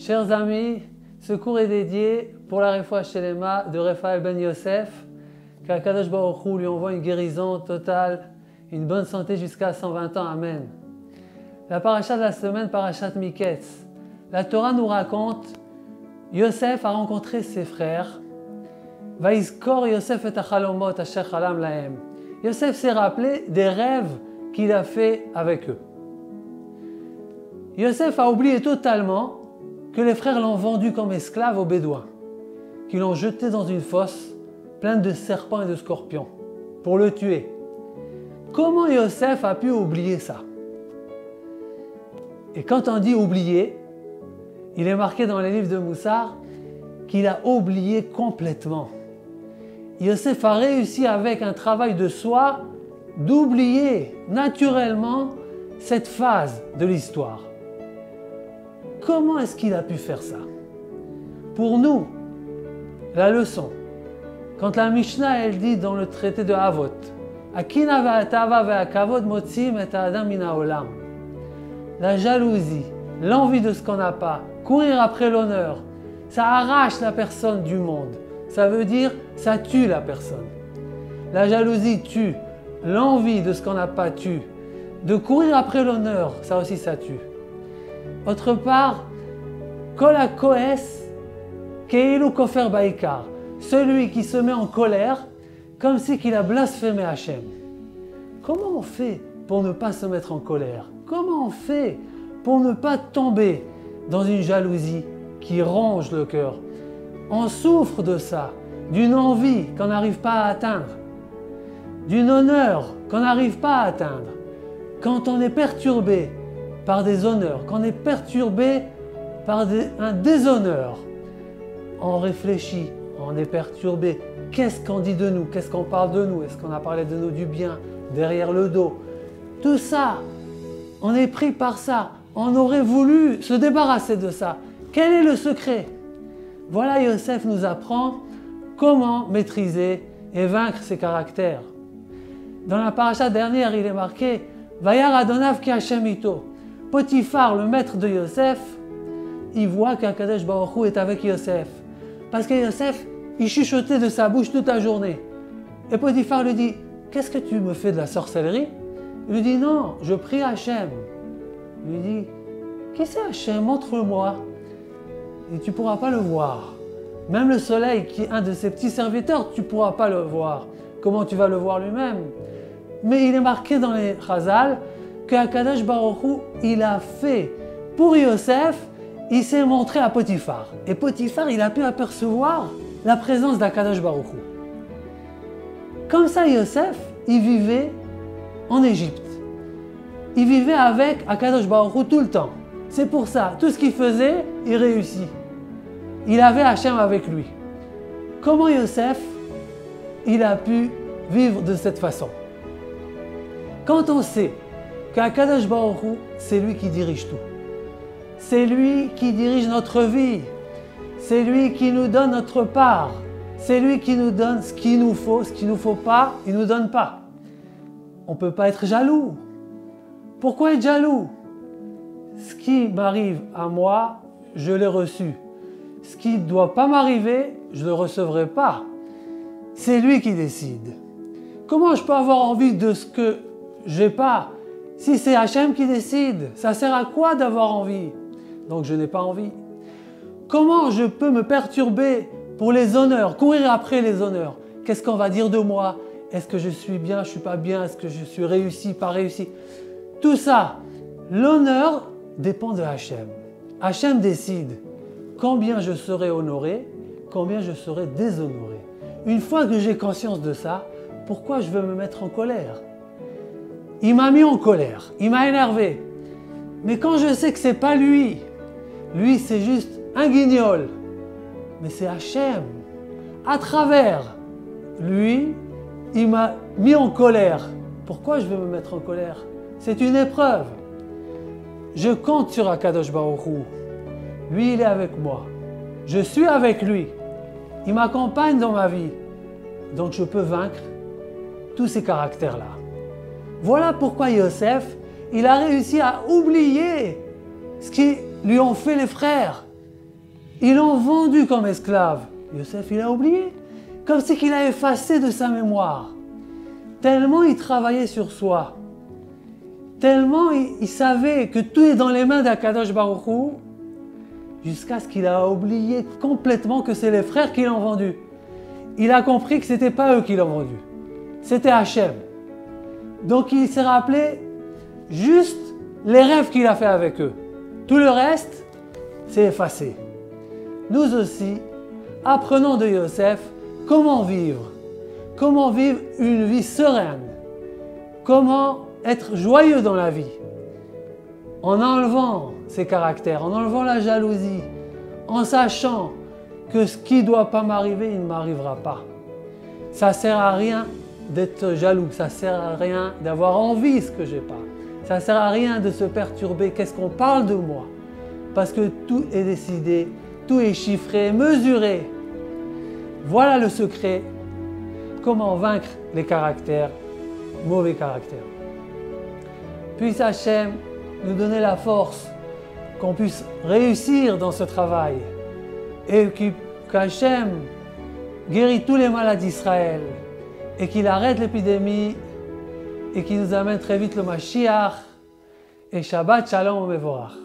Chers amis, ce cours est dédié pour la Refoua Shelema de Raphaël Ben Yosef, qu'Akadosh Baruch Hu lui envoie une guérison totale, une bonne santé jusqu'à 120 ans. Amen. La paracha de la semaine, parachat Miketz. La Torah nous raconte, Yosef a rencontré ses frères. Vaizkor Yosef et achalomot asher chalam lahem. Yosef s'est rappelé des rêves qu'il a fait avec eux. Yosef a oublié totalement que les frères l'ont vendu comme esclave aux Bédouins, qu'ils l'ont jeté dans une fosse pleine de serpents et de scorpions pour le tuer. Comment Yosef a pu oublier ça? Et quand on dit oublier, il est marqué dans les livres de Moussar qu'il a oublié complètement. Yosef a réussi avec un travail de soi d'oublier naturellement cette phase de l'histoire. Comment est-ce qu'il a pu faire ça? Pour nous, la leçon, quand la Mishnah elle dit dans le traité de Avot, Akina ve'atava ve'akavod motzim et ha'adam min ha'olam. La jalousie, l'envie de ce qu'on n'a pas, courir après l'honneur, ça arrache la personne du monde. Ça veut dire, ça tue la personne. La jalousie tue, l'envie de ce qu'on n'a pas tue. De courir après l'honneur, ça aussi ça tue. Autre part, Kol hakoes keilu kofer baikar. Celui qui se met en colère, comme si qu'il a blasphémé Hachem. Comment on fait pour ne pas se mettre en colère? Comment on fait pour ne pas tomber dans une jalousie qui ronge le cœur? On souffre de ça, d'une envie qu'on n'arrive pas à atteindre, d'une honneur qu'on n'arrive pas à atteindre. Quand on est perturbé par des honneurs, quand on est perturbé par un déshonneur, on réfléchit, on est perturbé. Qu'est-ce qu'on dit de nous? Qu'est-ce qu'on parle de nous? Est-ce qu'on a parlé de nous du bien derrière le dos? Tout ça, on est pris par ça. On aurait voulu se débarrasser de ça. Quel est le secret? Voilà, Yosef nous apprend comment maîtriser et vaincre ses caractères. Dans la paracha dernière, il est marqué Vayar Adonav ki Hashem ito. Potiphar, le maître de Yosef, il voit qu'Akadosh Baruch Hu est avec Yosef. Parce que Yosef, il chuchotait de sa bouche toute la journée. Et Potiphar lui dit, qu'est-ce que tu me fais de la sorcellerie? Il lui dit, non, je prie Hachem. Il lui dit, qui c'est Hachem? Montre-moi. Et tu ne pourras pas le voir. Même le soleil, qui est un de ses petits serviteurs, tu ne pourras pas le voir. Comment tu vas le voir lui-même? Mais il est marqué dans les Chazal qu'Akadosh Baruch Hu, il a fait pour Yosef, il s'est montré à Potiphar. Et Potiphar, il a pu apercevoir la présence d'Akadosh Baruch Hu. Comme ça, Yosef, il vivait en Égypte. Il vivait avec Akadosh Baruch Hu tout le temps. C'est pour ça, tout ce qu'il faisait, il réussit. Il avait Hachem avec lui. Comment Yosef, il a pu vivre de cette façon? Quand on sait qu'Akadosh Baruch Hu, c'est lui qui dirige tout. C'est lui qui dirige notre vie. C'est lui qui nous donne notre part. C'est lui qui nous donne ce qu'il nous faut. Ce qu'il ne nous faut pas, il ne nous donne pas. On ne peut pas être jaloux. Pourquoi être jaloux? Ce qui m'arrive à moi, je l'ai reçu. Ce qui ne doit pas m'arriver, je ne le recevrai pas. C'est lui qui décide. Comment je peux avoir envie de ce que je n'ai pas? Si c'est Hachem qui décide, ça sert à quoi d'avoir envie? Donc je n'ai pas envie. Comment je peux me perturber pour les honneurs, courir après les honneurs? Qu'est-ce qu'on va dire de moi? Est-ce que je suis bien, je ne suis pas bien? Est-ce que je suis réussi, pas réussi? Tout ça, l'honneur dépend de Hachem. Hachem décide combien je serai honoré, combien je serai déshonoré. Une fois que j'ai conscience de ça, pourquoi je veux me mettre en colère? Il m'a mis en colère, il m'a énervé. Mais quand je sais que ce n'est pas lui, lui c'est juste un guignol, mais c'est Hachem. À travers lui, il m'a mis en colère. Pourquoi je veux me mettre en colère? C'est une épreuve. Je compte sur Akadosh Baruch Hu. Lui, il est avec moi. Je suis avec lui. Il m'accompagne dans ma vie. Donc je peux vaincre tous ces caractères-là. Voilà pourquoi Yosef, il a réussi à oublier ce qui lui ont fait les frères. Ils l'ont vendu comme esclave. Yosef, il a oublié. Comme si qu'il a effacé de sa mémoire. Tellement il travaillait sur soi. Tellement il savait que tout est dans les mains d'Akadosh Baruch Hu, jusqu'à ce qu'il a oublié complètement que c'est les frères qui l'ont vendu. Il a compris que ce n'était pas eux qui l'ont vendu. C'était Hachem. Donc il s'est rappelé juste les rêves qu'il a fait avec eux. Tout le reste, c'est effacé. Nous aussi, apprenons de Yosef comment vivre une vie sereine, comment être joyeux dans la vie, en enlevant ses caractères, en enlevant la jalousie, en sachant que ce qui ne doit pas m'arriver, il ne m'arrivera pas. Ça ne sert à rien d'être jaloux, ça ne sert à rien d'avoir envie de ce que je n'ai pas. Ça ne sert à rien de se perturber, qu'est-ce qu'on parle de moi? Parce que tout est décidé, tout est chiffré, mesuré. Voilà le secret, comment vaincre les caractères, mauvais caractères. Puisse Hachem nous donner la force qu'on puisse réussir dans ce travail et qu'Hachem guérit tous les malades d'Israël et qu'il arrête l'épidémie et qu'il nous amène très vite le Mashiach et Shabbat Shalom Mevorach.